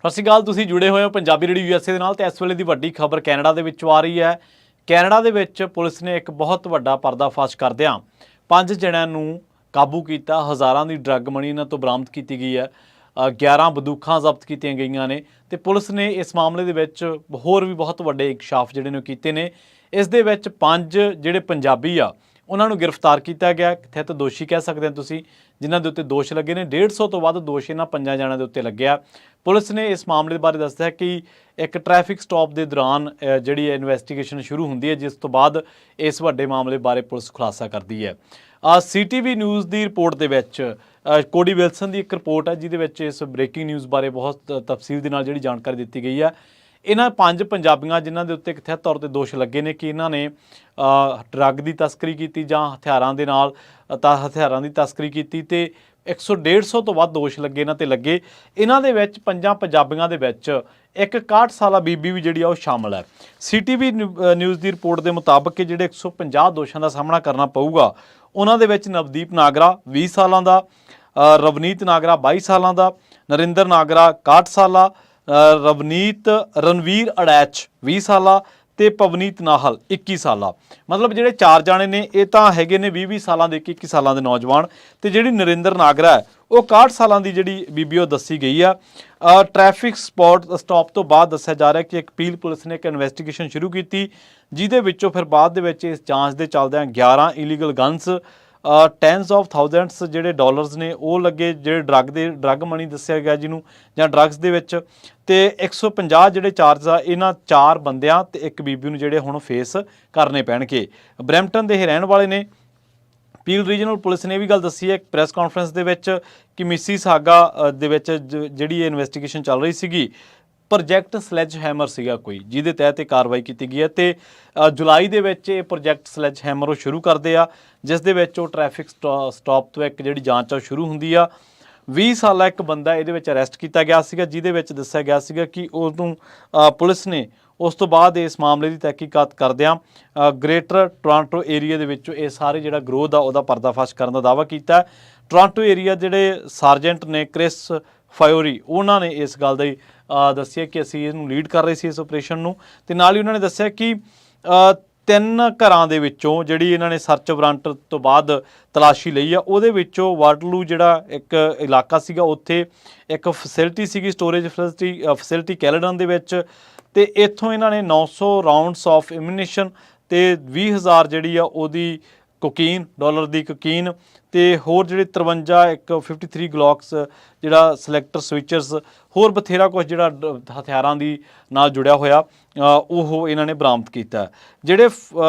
ਸਤਿ ਸ਼੍ਰੀ ਅਕਾਲ। ਤੁਸੀਂ ਜੁੜੇ ਹੋਏ ਹੋ ਪੰਜਾਬੀ ਰੇਡੀਓ ਯੂਐਸਏ ਦੇ ਨਾਲ ਤੇ ਇਸ ਵੇਲੇ ਦੀ ਵੱਡੀ ਖਬਰ ਕੈਨੇਡਾ ਦੇ ਵਿੱਚੋਂ ਆ ਰਹੀ ਹੈ। ਕੈਨੇਡਾ ਦੇ ਵਿੱਚ ਪੁਲਿਸ ਨੇ ਇੱਕ ਬਹੁਤ ਵੱਡਾ ਪਰਦਾਫਾਸ਼ ਕਰਦਿਆਂ 5 ਜਣਿਆਂ ਨੂੰ ਕਾਬੂ ਕੀਤਾ। ਹਜ਼ਾਰਾਂ ਦੀ ਡਰੱਗ ਮਨੀ ਇਹਨਾਂ ਤੋਂ ਬਰਾਮਦ ਕੀਤੀ ਗਈ ਹੈ। 11 ਬੰਦੂਕਾਂ ਜ਼ਬਤ ਕੀਤੀਆਂ ਗਈਆਂ ਨੇ ਤੇ ਪੁਲਿਸ ਨੇ ਇਸ ਮਾਮਲੇ ਦੇ ਵਿੱਚ ਹੋਰ ਵੀ ਬਹੁਤ ਵੱਡੇ ਇਨਕਸ਼ਾਫ ਜਿਹੜੇ ਨੇ ਕੀਤੇ ਨੇ। ਇਸ ਦੇ ਵਿੱਚ 5 ਜਿਹੜੇ ਪੰਜਾਬੀ ਆ ਉਹਨਾਂ ਨੂੰ ਗ੍ਰਿਫਤਾਰ ਕੀਤਾ ਗਿਆ। ਕਥਿਤ ਦੋਸ਼ੀ ਕਹਿ ਸਕਦੇ ਹੋ ਤੁਸੀਂ, ਜਿਨ੍ਹਾਂ ਦੇ ਉੱਤੇ ਦੋਸ਼ ਲੱਗੇ ਨੇ। 150 ਤੋਂ ਵੱਧ ਦੋਸ਼ ਇਹਨਾਂ 5 ਜਣਿਆਂ ਦੇ ਉੱਤੇ ਲੱਗਿਆ। ਪੁਲਿਸ ਨੇ ਇਸ ਮਾਮਲੇ ਬਾਰੇ ਦੱਸਿਆ ਕਿ ਇੱਕ ਟ੍ਰੈਫਿਕ ਸਟਾਪ ਦੇ ਦੌਰਾਨ ਜਿਹੜੀ ਇਨਵੈਸਟੀਗੇਸ਼ਨ ਸ਼ੁਰੂ ਹੁੰਦੀ ਹੈ, ਜਿਸ ਤੋਂ ਬਾਅਦ ਇਸ ਵੱਡੇ ਮਾਮਲੇ ਬਾਰੇ ਪੁਲਿਸ ਖੁਲਾਸਾ ਕਰਦੀ ਹੈ। CTV ਨਿਊਜ਼ ਦੀ ਰਿਪੋਰਟ ਦੇ ਵਿੱਚ ਕੋਡੀ ਵਿਲਸਨ ਦੀ ਇੱਕ ਰਿਪੋਰਟ ਹੈ, ਜਿਹਦੇ ਵਿੱਚ ਇਸ ਬ੍ਰੇਕਿੰਗ ਨਿਊਜ਼ ਬਾਰੇ ਬਹੁਤ ਤਫਸੀਲ ਦੇ ਨਾਲ ਜਿਹੜੀ ਜਾਣਕਾਰੀ ਦਿੱਤੀ ਗਈ ਹੈ। ਇਹਨਾਂ 5 ਪੰਜਾਬੀਆਂ ਜਿਨ੍ਹਾਂ ਦੇ ਉੱਤੇ ਕਥਿਤ ਤੌਰ ਤੇ ਦੋਸ਼ ਲੱਗੇ ਨੇ ਕਿ ਇਹਨਾਂ ਨੇ ਡਰੱਗ ਦੀ ਤਸਕਰੀ ਕੀਤੀ ਜਾਂ ਹਥਿਆਰਾਂ ਦੀ ਤਸਕਰੀ ਕੀਤੀ ਤੇ 150 ਤੋਂ ਵੱਧ ਦੋਸ਼ ਲੱਗੇ ਇਹਨਾਂ ਤੇ ਲੱਗੇ। ਇਹਨਾਂ ਦੇ ਵਿੱਚ 5 ਪੰਜਾਬੀਆਂ ਦੇ ਵਿੱਚ ਇੱਕ 61 ਸਾਲਾ ਬੀਬੀ ਵੀ ਜਿਹੜੀ ਆ ਉਹ ਸ਼ਾਮਲ ਹੈ। CTV ਨਿਊਜ਼ ਦੀ ਰਿਪੋਰਟ ਦੇ ਮੁਤਾਬਕ ਕਿ ਜਿਹੜੇ 150 ਦੋਸ਼ਾਂ ਦਾ ਸਾਹਮਣਾ ਕਰਨਾ ਪਊਗਾ, ਉਹਨਾਂ ਦੇ ਵਿੱਚ ਨਵਦੀਪ ਨਾਗਰਾ 20 ਸਾਲਾਂ ਦਾ, ਰਵਨੀਤ ਨਾਗਰਾ 22 ਸਾਲਾਂ ਦਾ, ਨਰਿੰਦਰ ਨਾਗਰਾ 61 ਸਾਲਾ, ਰਣਵੀਰ ਅੜੈਚ 20 ਸਾਲਾ ਤੇ ਪਵਨੀਤ ਨਾਹਲ 21 ਸਾਲਾ। ਮਤਲਬ ਜਿਹੜੇ 4 ਜਾਣੇ ਨੇ ਇਹ ਤਾਂ ਹੈਗੇ ਨੇ 20 ਸਾਲਾਂ ਦੇ 21 ਸਾਲਾਂ ਦੇ ਨੌਜਵਾਨ। ਤੇ ਜਿਹੜੀ ਨਰਿੰਦਰ ਨਾਗਰਾ ਹੈ ਉਹ 61 ਸਾਲਾਂ ਦੀ ਜਿਹੜੀ ਬੀਬੀ ਉਹ ਦੱਸੀ ਗਈ ਆ। ਟ੍ਰੈਫਿਕ ਸਟਾਪ ਤੋਂ ਬਾਅਦ ਦੱਸਿਆ ਜਾ ਰਿਹਾ ਕਿ ਇੱਕ ਪੀਲ ਪੁਲਿਸ ਨੇ ਇੱਕ ਇਨਵੈਸਟੀਗੇਸ਼ਨ ਸ਼ੁਰੂ ਕੀਤੀ, ਜਿਹਦੇ ਵਿੱਚੋਂ ਫਿਰ ਬਾਅਦ ਦੇ ਵਿੱਚ ਇਸ ਜਾਂਚ ਦੇ ਚੱਲਦਿਆਂ 11 illegal guns, tens of thousands ਜਿਹੜੇ ਡਾਲਰਸ ਨੇ ਉਹ ਲੱਗੇ, ਜਿਹੜੇ ਡਰੱਗ ਮਨੀ ਦੱਸਿਆ ਗਿਆ ਜਿਹਨੂੰ, ਜਾਂ ਡਰੱਗਸ ਦੇ ਵਿੱਚ। ਤੇ 150 ਜਿਹੜੇ ਚਾਰਜ ਆ ਇਹਨਾਂ 4 ਬੰਦਿਆਂ ਤੇ ਇੱਕ ਬੀਬੀ ਨੂੰ ਜਿਹੜੇ ਹੁਣ ਫੇਸ ਕਰਨੇ ਪੈਣਗੇ। ਬਰੈਂਪਟਨ ਦੇ ਇਹ ਰਹਿਣ ਵਾਲੇ ਨੇ। ਪੀਲ ਰੀਜਨਲ ਪੁਲਿਸ ਨੇ ਇਹ ਵੀ ਗੱਲ ਦੱਸੀ ਹੈ ਇੱਕ ਪ੍ਰੈਸ ਕਾਨਫਰੰਸ ਦੇ ਵਿੱਚ ਕਿ ਮਿਸੀਸਾਗਾ ਦੇ ਵਿੱਚ ਜਿਹੜੀ ਇਹ ਇਨਵੈਸਟੀਗੇਸ਼ਨ ਚੱਲ ਰਹੀ ਸੀਗੀ, ਪ੍ਰੋਜੈਕਟ ਸਲੈਜ ਹੈਮਰ ਸੀਗਾ ਕੋਈ, ਜਿਹਦੇ ਤਹਿਤ ਇਹ ਕਾਰਵਾਈ ਕੀਤੀ ਗਈ ਹੈ। ਤੇ ਜੁਲਾਈ ਦੇ ਵਿੱਚ ਇਹ ਪ੍ਰੋਜੈਕਟ ਸਲੈਜ ਹੈਮਰ ਉਹ ਸ਼ੁਰੂ ਕਰਦੇ ਆ, ਜਿਸ ਦੇ ਵਿੱਚ ਉਹ ਟ੍ਰੈਫਿਕ ਸਟਾਪ ਤੋਂ ਇੱਕ ਜਿਹੜੀ ਜਾਂਚ ਆ ਉਹ ਸ਼ੁਰੂ ਹੁੰਦੀ ਆ। 20 ਸਾਲਾ ਇੱਕ ਬੰਦਾ ਇਹਦੇ ਵਿੱਚ ਅਰੈਸਟ ਕੀਤਾ ਗਿਆ ਸੀਗਾ, ਜਿਹਦੇ ਵਿੱਚ ਦੱਸਿਆ ਗਿਆ ਸੀਗਾ ਕਿ ਉਹਨੂੰ ਪੁਲਿਸ ਨੇ ਉਸ ਤੋਂ ਬਾਅਦ ਇਸ ਮਾਮਲੇ ਦੀ ਤਹਿਕੀਕਾਤ ਕਰਦਿਆਂ ਗ੍ਰੇਟਰ ਟੋਰਾਂਟੋ ਏਰੀਆ ਦੇ ਵਿੱਚੋਂ ਇਹ ਸਾਰੇ ਜਿਹੜਾ ਗਰੋਹ ਦਾ ਉਹਦਾ ਪਰਦਾਫਾਸ਼ ਕਰਨ ਦਾ ਦਾਅਵਾ ਕੀਤਾ। ਟੋਰਾਂਟੋ ਏਰੀਆ ਜਿਹੜੇ ਸਾਰਜੈਂਟ ਨੇ ਕ੍ਰਿਸ ਫਾਇਓਰੀ, ਉਹਨਾਂ ਨੇ ਇਸ ਗੱਲ ਦਾ ਹੀ ਦੱਸਿਆ ਕਿ ਅਸੀਂ ਇਹਨੂੰ ਲੀਡ ਕਰ ਰਹੇ ਸੀ ਇਸ ਆਪਰੇਸ਼ਨ ਨੂੰ। ਤੇ ਨਾਲ ਹੀ ਉਹਨਾਂ ਨੇ ਦੱਸਿਆ ਕਿ 3 ਘਰਾਂ ਦੇ ਵਿੱਚੋਂ ਜਿਹੜੀ ਇਹਨਾਂ ਨੇ ਸਰਚ ਵਾਰੰਟ ਤੋਂ ਬਾਅਦ ਤਲਾਸ਼ੀ ਲਈ ਆ, ਉਹਦੇ ਵਿੱਚੋਂ ਵਾਟਰਲੂ ਜਿਹੜਾ ਇੱਕ ਇਲਾਕਾ ਸੀਗਾ, ਉੱਥੇ ਇੱਕ ਫੈਸਿਲਿਟੀ ਸੀਗੀ, ਸਟੋਰੇਜ ਫੈਸਿਲਿਟੀ ਕੈਲੇਡਨ ਦੇ ਵਿੱਚ। ਤੇ ਇੱਥੋਂ ਇਹਨਾਂ ਨੇ 900 ਰਾਉਂਡਸ ਆਫ ਐਮੂਨੀਸ਼ਨ ਤੇ 20,000 ਜਿਹੜੀ ਆ ਉਹਦੀ ਕੋਕੀਨ, ਡਾਲਰ ਦੀ ਕੋਕੀਨ, ਤੇ ਹੋਰ ਜਿਹੜੇ 53 ਗਲੌਕਸ ਜਿਹੜਾ ਸਿਲੈਕਟਰ ਸਵਿਚਰਸ, ਹੋਰ ਬਥੇਰਾ ਕੁਝ ਜਿਹੜਾ ਹਥਿਆਰਾਂ ਦੀ ਨਾਲ ਜੁੜਿਆ ਹੋਇਆ ਉਹ ਇਹਨਾਂ ਨੇ ਬਰਾਮਦ ਕੀਤਾ। ਜਿਹੜੇ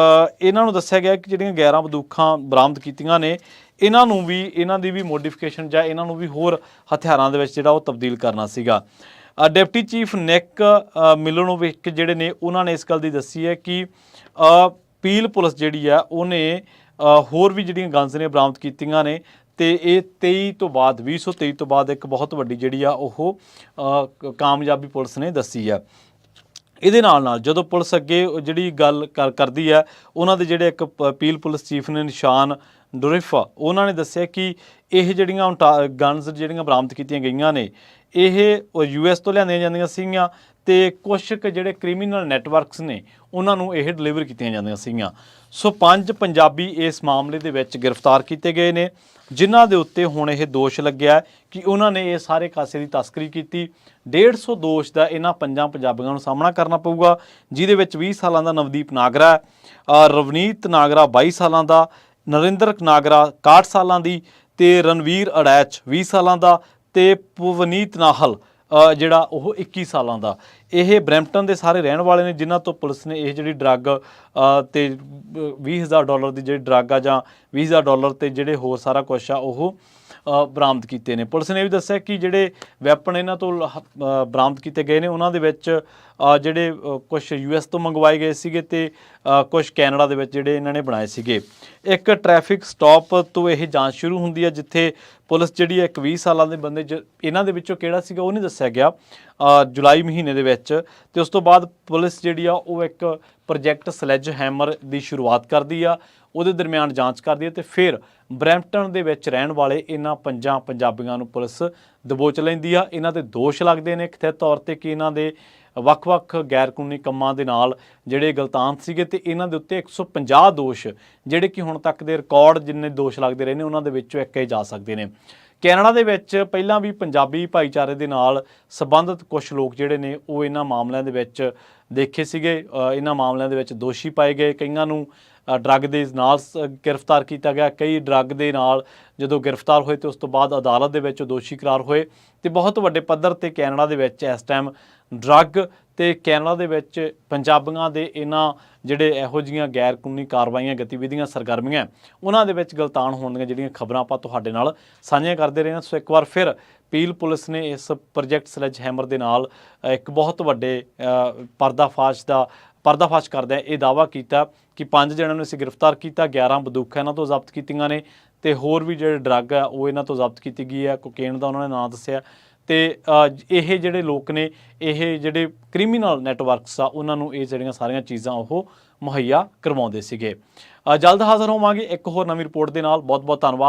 ਇਹਨਾਂ ਨੂੰ ਦੱਸਿਆ ਗਿਆ ਕਿ ਜਿਹੜੀਆਂ 11 ਬੰਦੂਕਾਂ ਬਰਾਮਦ ਕੀਤੀਆਂ ਨੇ, ਇਹਨਾਂ ਦੀ ਵੀ ਮੋਡੀਫਿਕੇਸ਼ਨ ਜਾਂ ਇਹਨਾਂ ਨੂੰ ਵੀ ਹੋਰ ਹਥਿਆਰਾਂ ਦੇ ਵਿੱਚ ਜਿਹੜਾ ਉਹ ਤਬਦੀਲ ਕਰਨਾ ਸੀਗਾ। ਡਿਪਟੀ ਚੀਫ ਨਿਕ ਮਿਲਨੋਵਿਕ ਜਿਹੜੇ ਨੇ ਉਹਨਾਂ ਨੇ ਇਸ ਗੱਲ ਦੀ ਦੱਸੀ ਹੈ ਕਿ ਪੀਲ ਪੁਲਿਸ ਜਿਹੜੀ ਆ ਉਹਨੇ ਹੋਰ ਵੀ ਜਿਹੜੀਆਂ ਗਨਸ ਨੇ ਬਰਾਮਦ ਕੀਤੀਆਂ ਨੇ। ਤੇ ਇਹ 2023 ਤੋਂ ਬਾਅਦ ਇੱਕ ਬਹੁਤ ਵੱਡੀ ਜਿਹੜੀ ਆ ਉਹ ਕਾਮਯਾਬੀ ਪੁਲਿਸ ਨੇ ਦੱਸੀ ਆ। ਇਹਦੇ ਨਾਲ ਜਦੋਂ ਪੁਲਿਸ ਅੱਗੇ ਜਿਹੜੀ ਗੱਲ ਕਰਦੀ ਹੈ, ਉਹਨਾਂ ਦੇ ਜਿਹੜੇ ਇੱਕ ਪੀਲ ਪੁਲਿਸ ਚੀਫ ਨੇ ਨਿਸ਼ਾਨ ਡੋਰਿਫਾ, ਉਹਨਾਂ ਨੇ ਦੱਸਿਆ ਕਿ ਇਹ ਜਿਹੜੀਆਂ ਗਨਸ ਜਿਹੜੀਆਂ ਬਰਾਮਦ ਕੀਤੀਆਂ ਗਈਆਂ ਨੇ ਇਹ US ਤੋਂ ਲਿਆਂਦੀਆਂ ਜਾਂਦੀਆਂ ਸੀਗੀਆਂ ਤੇ ਕੁਛ ਕੁ ਜਿਹੜੇ ਕ੍ਰਿਮੀਨਲ ਨੈਟਵਰਕਸ ਨੇ ਉਹਨਾਂ ਨੂੰ ਇਹ ਡਿਲੀਵਰ ਕੀਤੀਆਂ ਜਾਂਦੀਆਂ ਸੀਗੀਆਂ। ਸੋ 5 ਪੰਜਾਬੀ ਇਸ ਮਾਮਲੇ ਦੇ ਵਿੱਚ ਗ੍ਰਿਫਤਾਰ ਕੀਤੇ ਗਏ ਨੇ, ਜਿਨ੍ਹਾਂ ਦੇ ਉੱਤੇ ਹੁਣ ਇਹ ਦੋਸ਼ ਲੱਗਿਆ ਕਿ ਉਹਨਾਂ ਨੇ ਇਹ ਸਾਰੇ ਕਾਸੇ ਦੀ ਤਸਕਰੀ ਕੀਤੀ। 150 ਦੋਸ਼ ਦਾ ਇਹਨਾਂ 5 ਪੰਜਾਬੀਆਂ ਨੂੰ ਸਾਹਮਣਾ ਕਰਨਾ ਪਊਗਾ, ਜਿਹਦੇ ਵਿੱਚ 20 ਸਾਲਾਂ ਦਾ ਨਵਦੀਪ ਨਾਗਰਾ, ਰਵਨੀਤ ਨਾਗਰਾ 22 ਸਾਲਾਂ ਦਾ, ਨਰਿੰਦਰ ਨਾਗਰਾ 61 ਸਾਲਾਂ ਦੀ, ਤੇ ਰਣਵੀਰ ਅੜੈਚ 20 ਸਾਲਾਂ ਦਾ, ਤੇ ਪਵਨੀਤ ਨਾਹਲ ਜਿਹੜਾ ਉਹ 21 ਸਾਲਾਂ ਦਾ। ਇਹ ਬਰੈਂਪਟਨ ਦੇ ਸਾਰੇ ਰਹਿਣ ਵਾਲੇ ਨੇ, ਜਿਨ੍ਹਾਂ ਤੋਂ ਪੁਲਿਸ ਨੇ ਇਹ ਜਿਹੜੀ ਡਰੱਗ ਤੇ 20,000 ਡਾਲਰ ਦੀ ਜਿਹੜੀ ਡਰੱਗ ਆ ਜਾਂ 20,000 ਡਾਲਰ ਤੇ ਜਿਹੜੇ ਹੋਰ ਸਾਰਾ ਕੁਛ ਆ ਉਹ ਬਰਾਮਦ ਕੀਤੇ ਨੇ। ਪੁਲਿਸ ਨੇ ਇਹ ਵੀ ਦੱਸਿਆ ਕਿ ਜਿਹੜੇ ਵੈਪਨ ਇਹਨਾਂ ਤੋਂ ਬਰਾਮਦ ਕੀਤੇ ਗਏ ਨੇ, ਉਹਨਾਂ ਦੇ ਵਿੱਚ ਜਿਹੜੇ ਕੁਛ US ਤੋਂ ਮੰਗਵਾਏ ਗਏ ਸੀਗੇ ਤੇ ਕੁਛ ਕੈਨੇਡਾ ਦੇ ਵਿੱਚ ਜਿਹੜੇ ਇਹਨਾਂ ਨੇ ਬਣਾਏ ਸੀਗੇ। ਇੱਕ ਟ੍ਰੈਫਿਕ ਸਟਾਪ ਤੋਂ ਇਹ ਜਾਂਚ ਸ਼ੁਰੂ ਹੁੰਦੀ ਹੈ, ਜਿੱਥੇ ਪੁਲਿਸ ਜਿਹੜੀ ਇੱਕ 20 ਸਾਲਾਂ ਦੇ ਬੰਦੇ ਇਹਨਾਂ ਦੇ ਵਿੱਚੋਂ ਕਿਹੜਾ ਸੀਗਾ ਉਹ ਨਹੀਂ ਦੱਸਿਆ ਗਿਆ, ਜੁਲਾਈ ਮਹੀਨੇ ਦੇ ਵਿੱਚ। ਤੇ ਉਸ ਤੋਂ ਬਾਅਦ ਪੁਲਿਸ ਜਿਹੜੀ ਆ ਉਹ ਇੱਕ ਪ੍ਰੋਜੈਕਟ ਸਲੈਜ ਹੈਮਰ ਦੀ ਸ਼ੁਰੂਆਤ ਕਰਦੀ ਆ, ਉਹਦੇ ਦਰਮਿਆਨ ਜਾਂਚ ਕਰਦੀ ਹੈ ਤੇ ਫਿਰ ਬਰੈਂਪਟਨ ਦੇ ਵਿੱਚ ਰਹਿਣ ਵਾਲੇ ਇਹਨਾਂ 5 ਪੰਜਾਬੀਆਂ ਨੂੰ ਪੁਲਿਸ ਦਬੋਚ ਲੈਂਦੀ ਆ। ਇਹਨਾਂ ਦੇ ਦੋਸ਼ ਲੱਗਦੇ ਨੇ ਕਥਿਤ ਤੌਰ ਤੇ ਕਿ ਇਹਨਾਂ ਦੇ ਵੱਖ-ਵੱਖ ਗੈਰ ਕਾਨੂੰਨੀ ਕੰਮਾਂ ਦੇ ਨਾਲ ਜਿਹੜੇ ਗਲਤਾਨ ਸੀਗੇ ਤੇ ਇਹਨਾਂ ਦੇ ਉੱਤੇ 150 ਦੋਸ਼ ਜਿਹੜੇ ਕਿ ਹੁਣ ਤੱਕ ਦੇ ਰਿਕਾਰਡ ਜਿੰਨੇ ਦੋਸ਼ ਲੱਗਦੇ ਰਹੇ ਨੇ ਉਹਨਾਂ ਦੇ ਵਿੱਚੋਂ ਇੱਕ ਕਹੇ ਜਾ ਸਕਦੇ ਨੇ। ਕੈਨੇਡਾ ਦੇ ਵਿੱਚ ਪਹਿਲਾਂ ਵੀ ਪੰਜਾਬੀ ਭਾਈਚਾਰੇ ਦੇ ਨਾਲ ਸੰਬੰਧਿਤ ਕੁਝ ਲੋਕ ਜਿਹੜੇ ਨੇ ਉਹ ਇਹਨਾਂ ਮਾਮਲਿਆਂ ਦੇ ਵਿੱਚ ਦੇਖੇ ਸੀਗੇ, ਇਹਨਾਂ ਮਾਮਲਿਆਂ ਦੇ ਵਿੱਚ ਦੋਸ਼ੀ ਪਾਏ ਗਏ। ਕਈਆਂ ਨੂੰ ਡਰੱਗ ਦੇ ਨਾਲ ਗ੍ਰਿਫਤਾਰ ਕੀਤਾ ਗਿਆ, ਕਈ ਡਰੱਗ ਦੇ ਨਾਲ ਜਦੋਂ ਗ੍ਰਿਫਤਾਰ ਹੋਏ ਤੇ ਉਸ ਤੋਂ ਬਾਅਦ ਅਦਾਲਤ ਦੇ ਵਿੱਚ ਦੋਸ਼ੀ ਕਰਾਰ ਹੋਏ ਤੇ ਬਹੁਤ ਵੱਡੇ ਪੱਧਰ ਤੇ ਕੈਨੇਡਾ ਦੇ ਵਿੱਚ ਇਸ ਟਾਈਮ ਡਰੱਗ ਤੇ ਕੈਨੇਡਾ ਦੇ ਵਿੱਚ ਪੰਜਾਬੀਆਂ ਦੇ ਇਹਨਾਂ ਜਿਹੜੇ ਇਹੋ ਜਿਹੀਆਂ ਗੈਰ ਕਾਨੂੰਨੀ ਕਾਰਵਾਈਆਂ, ਗਤੀਵਿਧੀਆਂ, ਸਰਗਰਮੀਆਂ ਉਹਨਾਂ ਦੇ ਵਿੱਚ ਗਲਤਾਨ ਹੋਣ ਦੀਆਂ ਜਿਹੜੀਆਂ ਖਬਰਾਂ ਆਪਾਂ ਤੁਹਾਡੇ ਨਾਲ ਸਾਂਝੀਆਂ ਕਰਦੇ ਰਹੇ ਹਾਂ। ਸੋ ਇੱਕ ਵਾਰ ਫਿਰ ਪੀਲ ਪੁਲਿਸ ਨੇ ਇਸ ਪ੍ਰੋਜੈਕਟ ਸਲੈਜ ਹੈਮਰ ਦੇ ਨਾਲ ਇੱਕ ਬਹੁਤ ਵੱਡੇ ਪਰਦਾਫਾਸ਼ ਕਰਦਿਆਂ ਇਹ ਦਾਅਵਾ ਕੀਤਾ ਕਿ 5 ਜਣਿਆਂ ਨੂੰ ਅਸੀਂ ਗ੍ਰਿਫਤਾਰ ਕੀਤਾ, 11 ਬੰਦੂਕਾਂ ਇਹਨਾਂ ਤੋਂ ਜ਼ਬਤ ਕੀਤੀਆਂ ਨੇ ਤੇ ਹੋਰ ਵੀ ਜਿਹੜੇ ਡਰੱਗ ਆ ਉਹ ਇਹਨਾਂ ਤੋਂ ਜ਼ਬਤ ਕੀਤੀ ਗਈ ਹੈ। ਕੋਕੇਨ ਦਾ ਉਹਨਾਂ ਨੇ ਨਾਂ ਦੱਸਿਆ ਤੇ ਇਹ ਜਿਹੜੇ ਲੋਕ ਨੇ, ਇਹ ਜਿਹੜੇ ਕ੍ਰਿਮੀਨਲ ਨੈਟਵਰਕਸ ਆ ਉਹਨਾਂ ਨੂੰ ਇਹ ਜਿਹੜੀਆਂ ਸਾਰੀਆਂ ਚੀਜ਼ਾਂ ਉਹ ਮੁਹੱਈਆ ਕਰਵਾਉਂਦੇ ਸੀਗੇ। ਜਲਦ ਹਾਜ਼ਰ ਹੋਵਾਂਗੇ ਇੱਕ ਹੋਰ ਨਵੀਂ ਰਿਪੋਰਟ ਦੇ ਨਾਲ। ਬਹੁਤ ਬਹੁਤ ਧੰਨਵਾਦ।